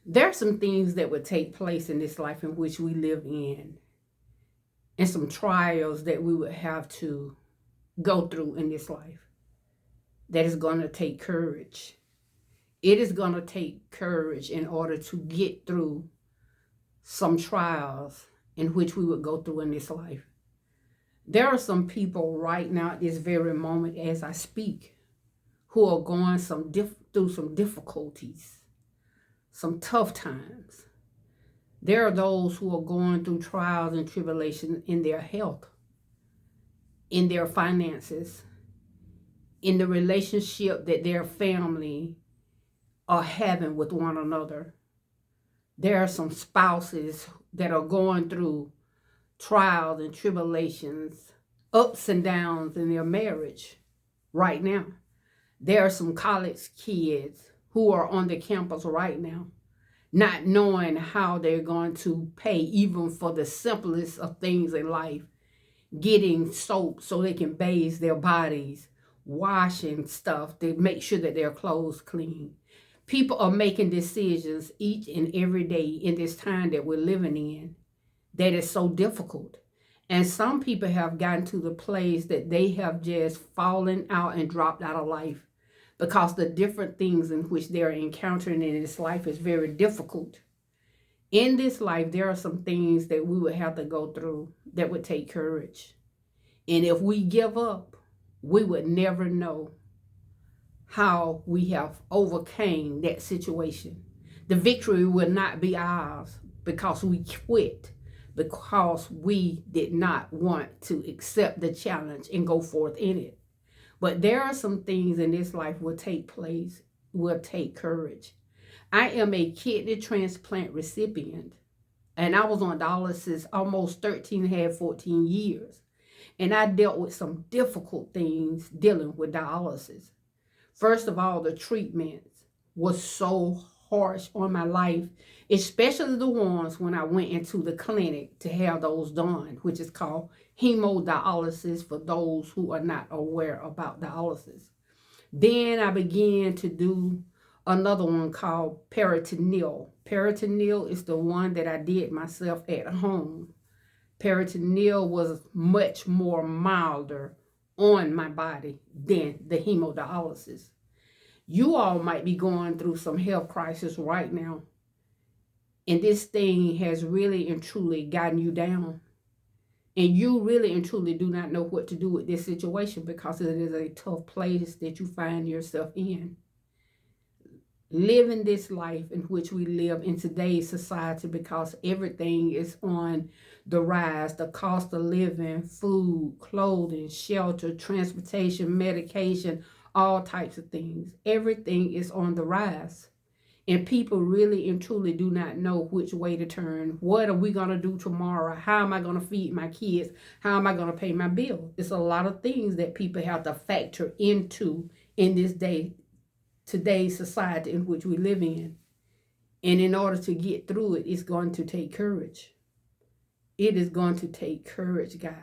There are some things that would take place in this life in which we live in, and some trials that we would have to go through in this life that is going to take courage. It is going to take courage in order to get through some trials in which we would go through in this life. There are some people right now at this very moment as I speak who are going through some difficulties, some tough times. There are those who are going through trials and tribulations in their health, in their finances, in the relationship that their family are having with one another. There are some spouses that are going through trials and tribulations, ups and downs in their marriage right now. There are some college kids who are on the campus right now, not knowing how they're going to pay even for the simplest of things in life, getting soap so they can bathe their bodies, washing stuff to make sure that their clothes clean. People are making decisions each and every day in this time that we're living in that is so difficult. And some people have gotten to the place that they have just fallen out and dropped out of life because the different things in which they're encountering in this life is very difficult. In this life, there are some things that we would have to go through that would take courage. And if we give up, we would never know how we have overcame that situation. The victory will not be ours because we quit, because we did not want to accept the challenge and go forth in it. But there are some things in this life will take place, will take courage. I am a kidney transplant recipient, and I was on dialysis almost 13 and a half, 14 years. And I dealt with some difficult things dealing with dialysis. First of all, the treatments was so harsh on my life, especially the ones when I went into the clinic to have those done, which is called hemodialysis for those who are not aware about dialysis. Then I began to do another one called peritoneal. Peritoneal is the one that I did myself at home. Peritoneal was much more milder on my body than the hemodialysis. You all might be going through some health crisis right now, and this thing has really and truly gotten you down. And you really and truly do not know what to do with this situation because it is a tough place that you find yourself in. Living this life in which we live in today's society, because everything is on the rise, the cost of living, food, clothing, shelter, transportation, medication, all types of things. Everything is on the rise. And people really and truly do not know which way to turn. What are we going to do tomorrow? How am I going to feed my kids? How am I going to pay my bill? It's a lot of things that people have to factor into in this day, today's society in which we live in. And in order to get through it, it's going to take courage. It is going to take courage, guys,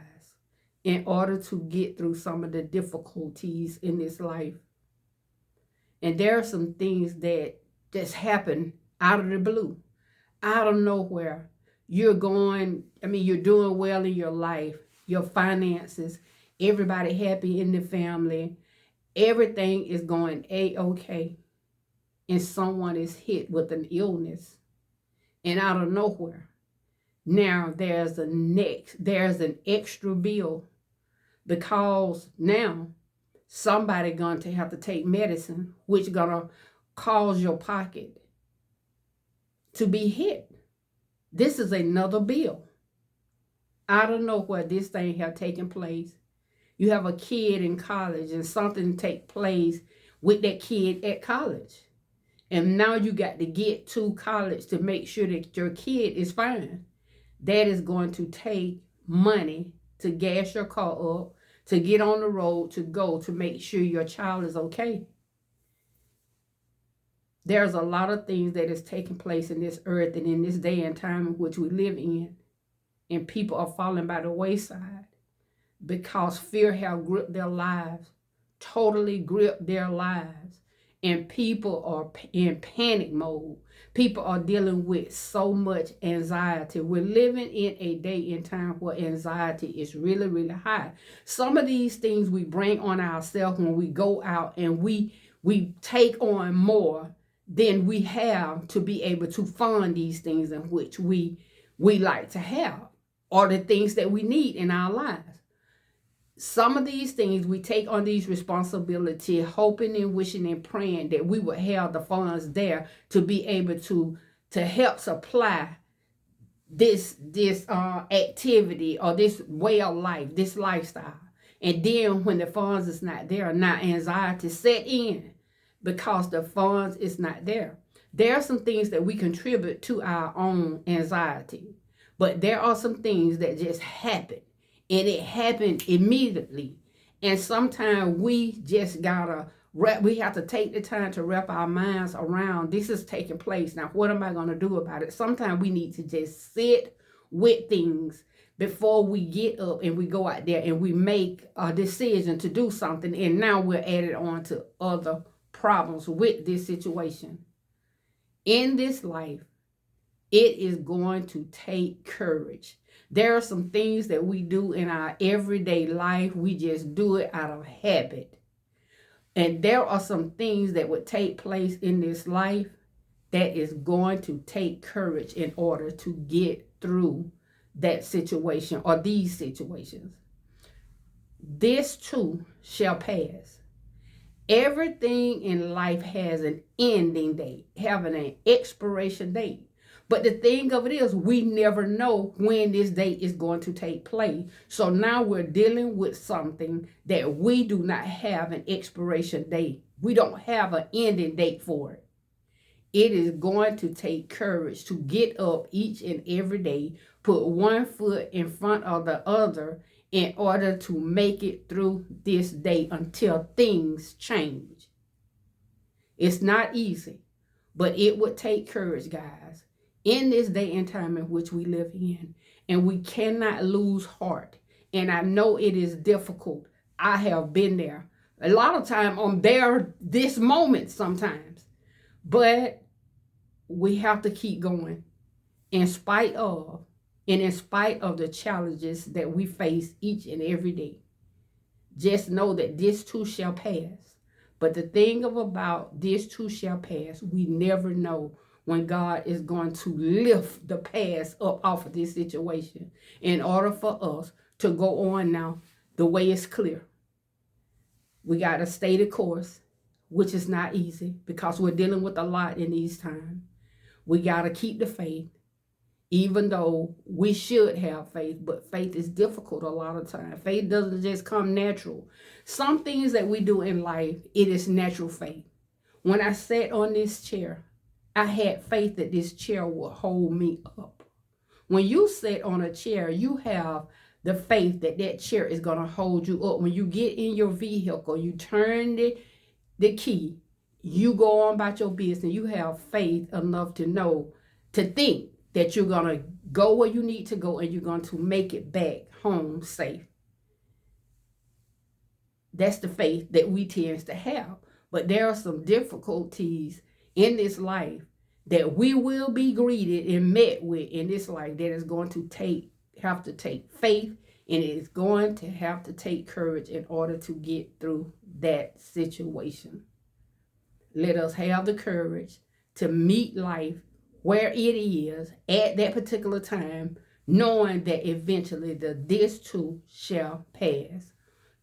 in order to get through some of the difficulties in this life. And there are some things that just happen out of the blue, out of nowhere. You're doing well in your life, your finances, everybody happy in the family, everything is going a-okay, and someone is hit with an illness, and out of nowhere now there's an extra bill, because now somebody going to have to take medicine which gonna cause your pocket to be hit. This is another bill. I don't know where this thing have taken place. You have a kid in college and something take place with that kid at college. And now you got to get to college to make sure that your kid is fine. That is going to take money to gas your car up, to get on the road, to go to make sure your child is okay. There's a lot of things that is taking place in this earth and in this day and time in which we live in. And people are falling by the wayside because fear have gripped their lives, totally gripped their lives. and people are in panic mode. People are dealing with so much anxiety. We're living in a day and time where anxiety is really, really high. Some of these things we bring on ourselves when we go out, and we take on more than we have to be able to fund these things in which we like to have, or the things that we need in our lives. Some of these things we take on these responsibilities, hoping and wishing and praying that we would have the funds there to be able to help supply this activity or this way of life, this lifestyle. And then when the funds is not there, now anxiety set in because the funds is not there. There are some things that we contribute to our own anxiety, but there are some things that just happen. And it happened immediately. And sometimes we just we have to take the time to wrap our minds around this is taking place. Now, what am I going to do about it? Sometimes we need to just sit with things before we get up and we go out there and we make a decision to do something. And now we're added on to other problems with this situation. In this life, it is going to take courage. There are some things that we do in our everyday life. We just do it out of habit. And there are some things that would take place in this life that is going to take courage in order to get through that situation or these situations. This too shall pass. Everything in life has an ending date, having an expiration date. But the thing of it is, we never know when this date is going to take place. So now we're dealing with something that we do not have an expiration date. We don't have an ending date for it. It is going to take courage to get up each and every day, put one foot in front of the other in order to make it through this day until things change. It's not easy, but it would take courage, guys, in this day and time in which we live in. And we cannot lose heart. And I know it is difficult. I have been there. A lot of time I'm there this moment sometimes. But we have to keep going in spite of the challenges that we face each and every day. Just know that this too shall pass. But the thing about this too shall pass, we never know when God is going to lift the past up off of this situation in order for us to go on now. The way is clear. We got to stay the course, which is not easy because we're dealing with a lot in these times. We got to keep the faith, even though we should have faith, but faith is difficult a lot of times. Faith doesn't just come natural. Some things that we do in life, it is natural faith. When I sat on this chair, I had faith that this chair would hold me up. When you sit on a chair, you have the faith that that chair is going to hold you up. When you get in your vehicle, you turn the key, you go on about your business, you have faith enough to think that you're going to go where you need to go and you're going to make it back home safe. That's the faith that we tend to have. But there are some difficulties in this life that we will be greeted and met with in this life that is going to have to take faith, and it is going to have to take courage in order to get through that situation. Let us have the courage to meet life where it is at that particular time, knowing that eventually this too shall pass.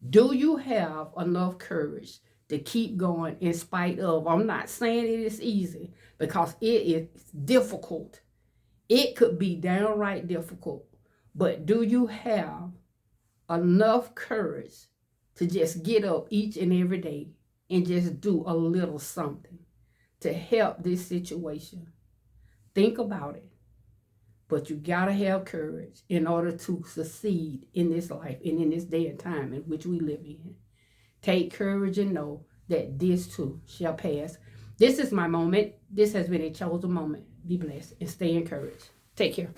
Do you have enough courage to keep going in spite of? I'm not saying it is easy, because it is difficult. It could be downright difficult. But do you have enough courage to just get up each and every day and just do a little something to help this situation? Think about it. But you got to have courage in order to succeed in this life and in this day and time in which we live in. Take courage and know that this too shall pass. This is my moment. This has been a chosen moment. Be blessed and stay encouraged. Take care.